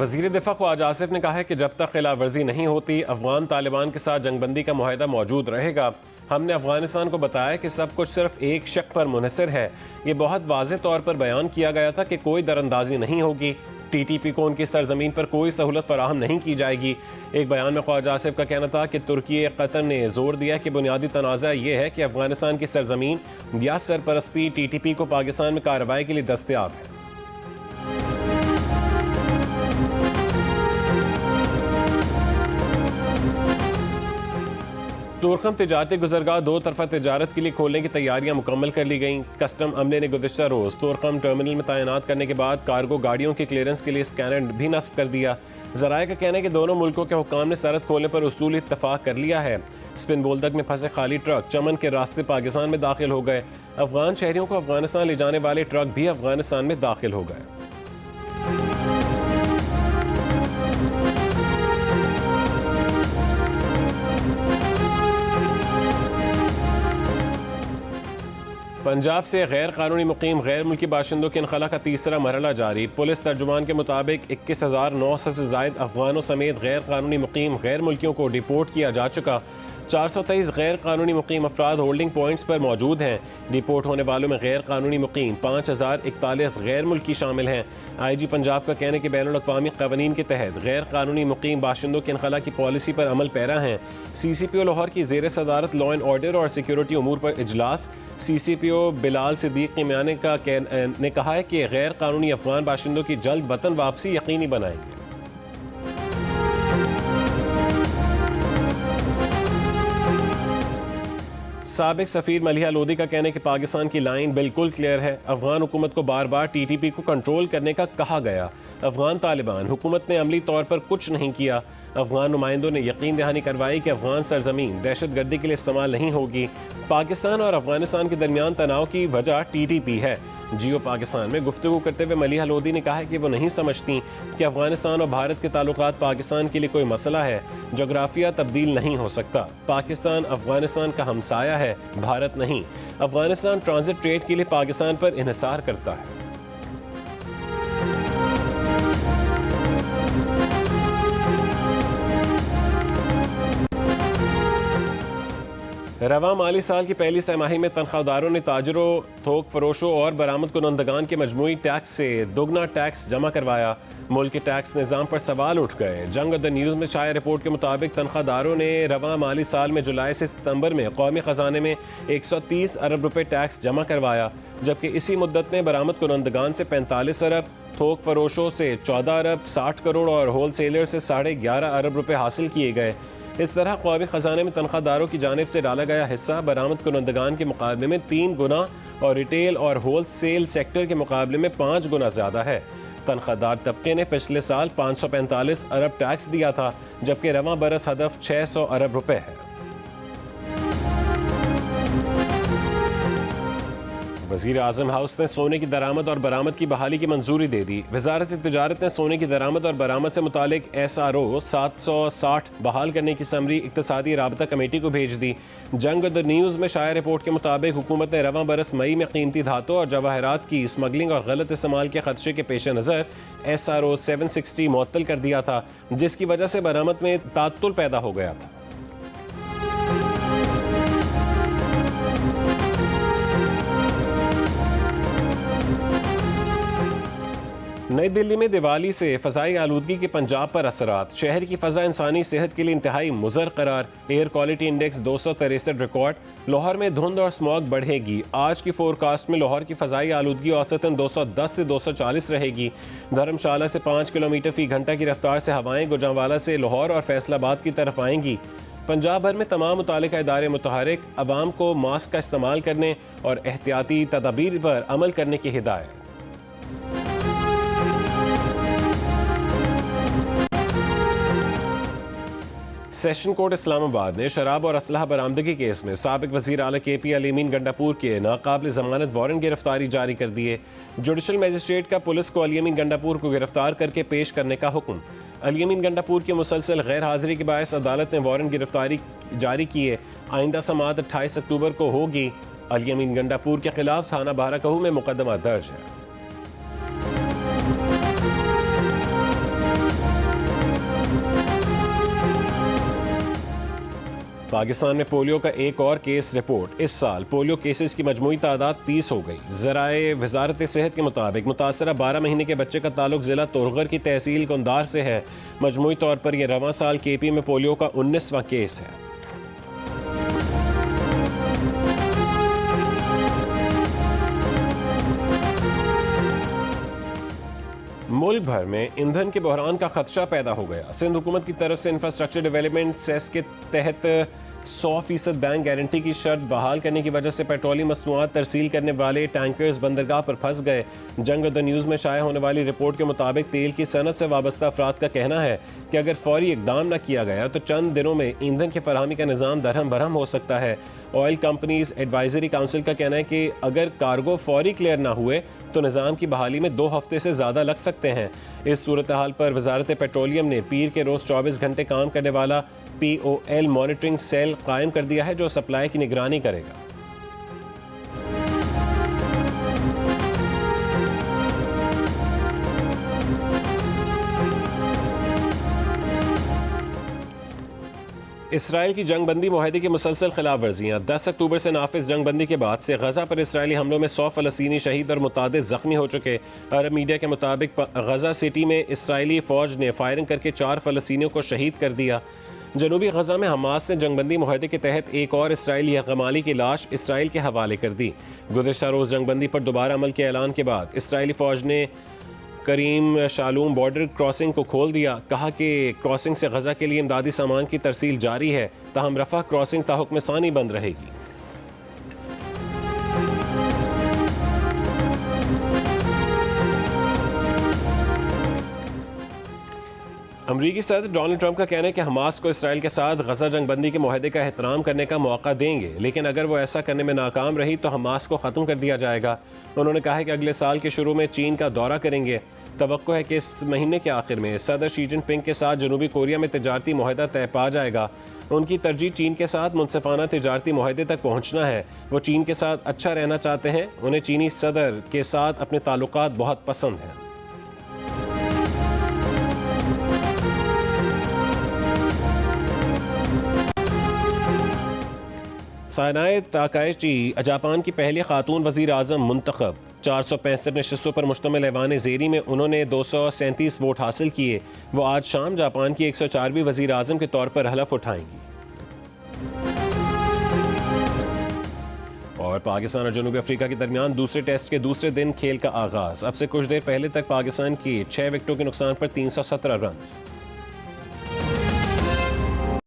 वज़ीर दिफ़ा ख्वाजा आसिफ ने कहा है कि जब तक खिलाफ वर्जी नहीं होती अफगान तालिबान के साथ जंगबंदी का मुआहदा मौजूद रहेगा। हमने अफगानिस्तान को बताया कि सब कुछ सिर्फ एक शक पर मुनहसर है। ये बहुत वाज़ेह तौर पर बयान किया गया था कि कोई दरअंदाजी नहीं होगी, TTP को उनकी सरजमीन पर कोई सहूलत फराहम नहीं की जाएगी। एक बयान में ख्वाजा आसिफ का कहना था कि तुर्की कतर ने जोर दिया कि बुनियादी तनाज़ा ये है कि अफगानिस्तान की सरजमीन या सरपरस्ती TTP को पाकिस्तान में कार्रवाई के लिए दस्तयाब है। तुर्कम तिजारती गुजरगाह दो तरफा तिजारत के लिए खोलने की तैयारियां मुकम्मल कर ली गईं। कस्टम अमले ने गुज़िश्ता रोज़ तुर्कम टर्मिनल में तैनात करने के बाद कार्गो गाड़ियों की क्लियरेंस के लिए स्कैनर भी नस्ब कर दिया। ज़राए का कहना है कि दोनों मुल्कों के हुक्काम ने सरहद खोलने पर उसूली इत्तफाक कर लिया है। स्पिन बोल्दक में फंसे खाली ट्रक चमन के रास्ते पाकिस्तान में दाखिल हो गए। अफगान शहरियों को अफगानिस्तान ले जाने वाले ट्रक भी अफगानिस्तान में दाखिल हो गए। पंजाब से गैर कानूनी मुकीम गैर मुल्की बाशिंदों के इनखला का तीसरा मरहला जारी। पुलिस तर्जुमान के मुताबिक 21,900 से जायद अफगानों समेत गैर कानूनी मुकीम गैर मुल्कियों को डिपोर्ट किया जा चुका। 423 गैर कानूनी मुकीम अफराद होल्डिंग पॉइंट्स पर मौजूद हैं। डिपोर्ट होने वालों में गैर कानूनी मुकीम 5,041 गैर मुल्की शामिल हैं। IG पंजाब का कहना है कि बैनुल अक़वामी क़वानीन के तहत गैर कानूनी मुकीम बाशिंदों के इनखला की पॉलिसी पर अमल पैरा हैं। CCPO लाहौर की ज़ेर सदारत लॉ एंड ऑर्डर और सिक्योरिटी उमूर पर इजलास। CCPO बिलाल सिद्दीक कीमियानी ने कहा है कि गैर कानूनी अफगान बाशिंदों की जल्द वतन वापसी यकीनी बनाएंगे। साबिक सफ़ीर मलिहा लोधी का कहना है कि पाकिस्तान की लाइन बिल्कुल क्लियर है। अफगान हुकूमत को बार बार TTP को कंट्रोल करने का कहा गया। अफगान तालिबान हुकूमत ने अमली तौर पर कुछ नहीं किया। अफगान नुमाइंदों ने यकीन दहानी करवाई कि अफगान सरजमीन दहशतगर्दी के लिए इस्तेमाल नहीं होगी। पाकिस्तान और अफगानिस्तान के दरमियान तनाव की वजह TTP है। जियो पाकिस्तान में गुफ्तगू करते हुए मलिहा लोधी ने कहा है कि वो नहीं समझती कि अफगानिस्तान और भारत के ताल्लुकात पाकिस्तान के लिए कोई मसला है। जोग्राफिया तब्दील नहीं हो सकता। पाकिस्तान अफगानिस्तान का हमसाया है, भारत नहीं। अफगानिस्तान ट्रांजिट ट्रेड के लिए पाकिस्तान पर इन्हिसार करता है। रवा माली साल की पहली सहमाही में तनख्वाहदारों ने ताजरों, थोक फरोशों और बरामद कुनंदगान के मजमूई टैक्स से दोगुना टैक्स जमा करवाया। मुल्क के टैक्स निज़ाम पर सवाल उठ गए। जंग द न्यूज़ में शाया रिपोर्ट के मुताबिक तनख्वाहदारों ने रवा माली साल में जुलाई से सितंबर में कौमी ख़जाने में 130 अरब रुपये टैक्स जमा करवाया, जबकि इसी मुद्दत में बरामद कुनंदगान से 45 अरब, थोक फरोशों से 14 अरब 60 करोड़ और होल सेलर से 11.5 अरब रुपये हासिल किए गए। इस तरह कौमी ख़जाने में तनख्वाहदारों की जानिब से डाला गया हिस्सा बरामद कुनंदगान के मुकाबले में 3 गुना और रिटेल और होल सेल सेक्टर के मुकाबले में 5 गुना ज़्यादा है। तनख्वाहदार तबके ने पिछले साल 545 अरब टैक्स दिया था, जबकि रवां बरस हदफ 600 अरब रुपये है। वज़ीर आज़म हाउस ने सोने की दरामद और बरामद की बहाली की मंजूरी दे दी। वज़ारत तिजारत ने सोने की दरामद और बरामद से मुतालिक SRO 760 बहाल करने की समरी इक़्तिसादी राबता कमेटी को भेज दी। जंग द न्यूज़ में शाया रिपोर्ट के मुताबिक हुकूमत ने रवां बरस मई में कीमती धातों और जवाहरात की स्मगलिंग और गलत इस्तेमाल के खदशे के पेश नज़र SRO 760 मुअत्तल कर दिया था, जिसकी वजह से बरामद में तात्तुल पैदा हो गया था। नई दिल्ली में दिवाली से फ़ज़ाई आलूदगी के पंजाब पर असरात। शहर की फ़ज़ा इंसानी सेहत के लिए इंतहाई मुज़र करार। Air quality index 263 record. Lahore में धुंध और स्मॉग बढ़ेगी। आज की फोरकास्ट में लाहौर की फ़ज़ाई आलूदगी औसतन 210 से 240 रहेगी। धर्मशाला से 5 किलोमीटर फ़ी घंटा की रफ्तार से हवाएं गुजरांवाला से लाहौर और फैसलाबाद की तरफ आएंगी। पंजाब भर में तमाम मुतालिका इदारे मुतहरिक, अवाम को मास्क का इस्तेमाल करने और एहतियाती तदाबीर पर अमल करने की हिदायत। सेशन कोर्ट इस्लामाबाद ने शराब और असलहा बरामदगी केस में साबिक वज़ीर आला KP अली अमीन गंडापुर के नाकाबिल ज़मानत वारंट गिरफ्तारी जारी कर दिए। जुडिशल मजिस्ट्रेट का पुलिस को अली अमीन गंडापुर को गिरफ्तार करके पेश करने का हुक्म। अली अमीन गंडापुर की मुसलसल गैर हाजिरी के बायस अदालत ने वारंट गिरफ्तारी जारी किए। आइंदा समाअत 28 अक्टूबर को होगी। अली अमीन गंडापुर के खिलाफ थाना बाराकहू में मुकदमा दर्ज है। पाकिस्तान में पोलियो का एक और केस रिपोर्ट। इस साल पोलियो केसेस की मजमूई तादाद 30 हो गई। ज़राए वजारत सेहत के मुताबिक मुतासरा 12 महीने के बच्चे का ताल्लुक ज़िला तोरगर की तहसील कुंदार से है। मजमूई तौर पर यह रवां साल केपी में पोलियो का 19वां केस है। मुल्क भर में ईंधन के बहरान का खदशा पैदा हो गया। सिंध हुकूमत की तरफ से इंफ्रास्ट्रक्चर डेवलपमेंट सेस के तहत 100% बैंक गारंटी की शर्त बहाल करने की वजह से पेट्रोलियम मसनूआत तरसील करने वाले टैंकर्स बंदरगाह पर फंस गए। जंग द न्यूज़ में शाया होने वाली रिपोर्ट के मुताबिक तेल की सनत से वाबस्ता अफराद का कहना है कि अगर फौरी इकदाम न किया गया तो चंद दिनों में ईंधन की फराहमी का निज़ाम दरहम बरहम हो सकता है। ऑयल कंपनीज एडवाइजरी काउंसिल का कहना है कि अगर कार्गो फौरी क्लियर ना हुए तो निज़ाम की बहाली में 2 हफ्ते से ज़्यादा लग सकते हैं। इस सूरत हाल पर वजारत पेट्रोलियम ने पीर के रोज़ 24 घंटे काम करने वाला POL मॉनिटरिंग सेल कायम कर दिया है जो सप्लाई की निगरानी करेगा। इसराइल की जंगबंदी मुआहदे की मुसलसल खिलाफ वर्जियाँ। 10 अक्टूबर से नाफिज जंगबंदी के बाद से गजा पर इसराइली हमलों में 100 फ़लस्तीनी शहीद और मुतादिद ज़ख्मी हो चुके। अरब मीडिया के मुताबिक गजा सिटी में इसराइली फ़ौज ने फायरिंग करके 4 फ़लस्तीनियों को शहीद कर दिया। जनूबी गजा में हमास ने जंगबंदी मुआहदे के तहत एक और इसराइली यरगमाली की लाश इसराइल के हवाले कर दी। गुज़िश्ता रोज़ जंगबंदी पर दोबारा अमल के ऐलान के बाद इसराइली फ़ौज ने करीम शालूम बॉर्डर क्रॉसिंग को खोल दिया। कहा कि क्रॉसिंग से गजा के लिए इमदादी सामान की तरसील जारी है, ताहम रफा क्रॉसिंग ताहुक्म सानी बंद रहेगी। अमरीकी सदर डोनाल्ड ट्रंप का कहना है कि हमास को इसराइल के साथ गजा जंगबंदी के मुआहदे का एहतराम करने का मौका देंगे, लेकिन अगर वो ऐसा करने में नाकाम रही तो हमास को ख़त्म कर दिया जाएगा। उन्होंने कहा है कि अगले साल के शुरू में चीन का दौरा करेंगे। तवक्को है कि इस महीने के आखिर में सदर शी जिनपिंग के साथ जनूबी कोरिया में तिजारती मुआहदा तय पा जाएगा। उनकी तरजीह चीन के साथ मुनसिफाना तिजारती मुआहदे तक पहुँचना है। वो चीन के साथ अच्छा रहना चाहते हैं। उन्हें चीनी सदर के साथ अपने ताल्लुकात बहुत पसंद हैं। सायनाए ताकाइची जापान की पहली खातून वज़ीर आज़म मुंतखब। 465 नशस्तों पर मुश्तमिल ऐवान ज़ेरी में उन्होंने 237 वोट हासिल किए। वो आज शाम जापान की 104वीं वज़ीर आज़म के तौर पर हलफ उठाएंगी। और पाकिस्तान और जनूबी अफ्रीका के दरमियान दूसरे टेस्ट के दूसरे दिन खेल का आगाज़। अब से कुछ देर पहले तक पाकिस्तान की 6 विकेटों के नुकसान पर 317 रन।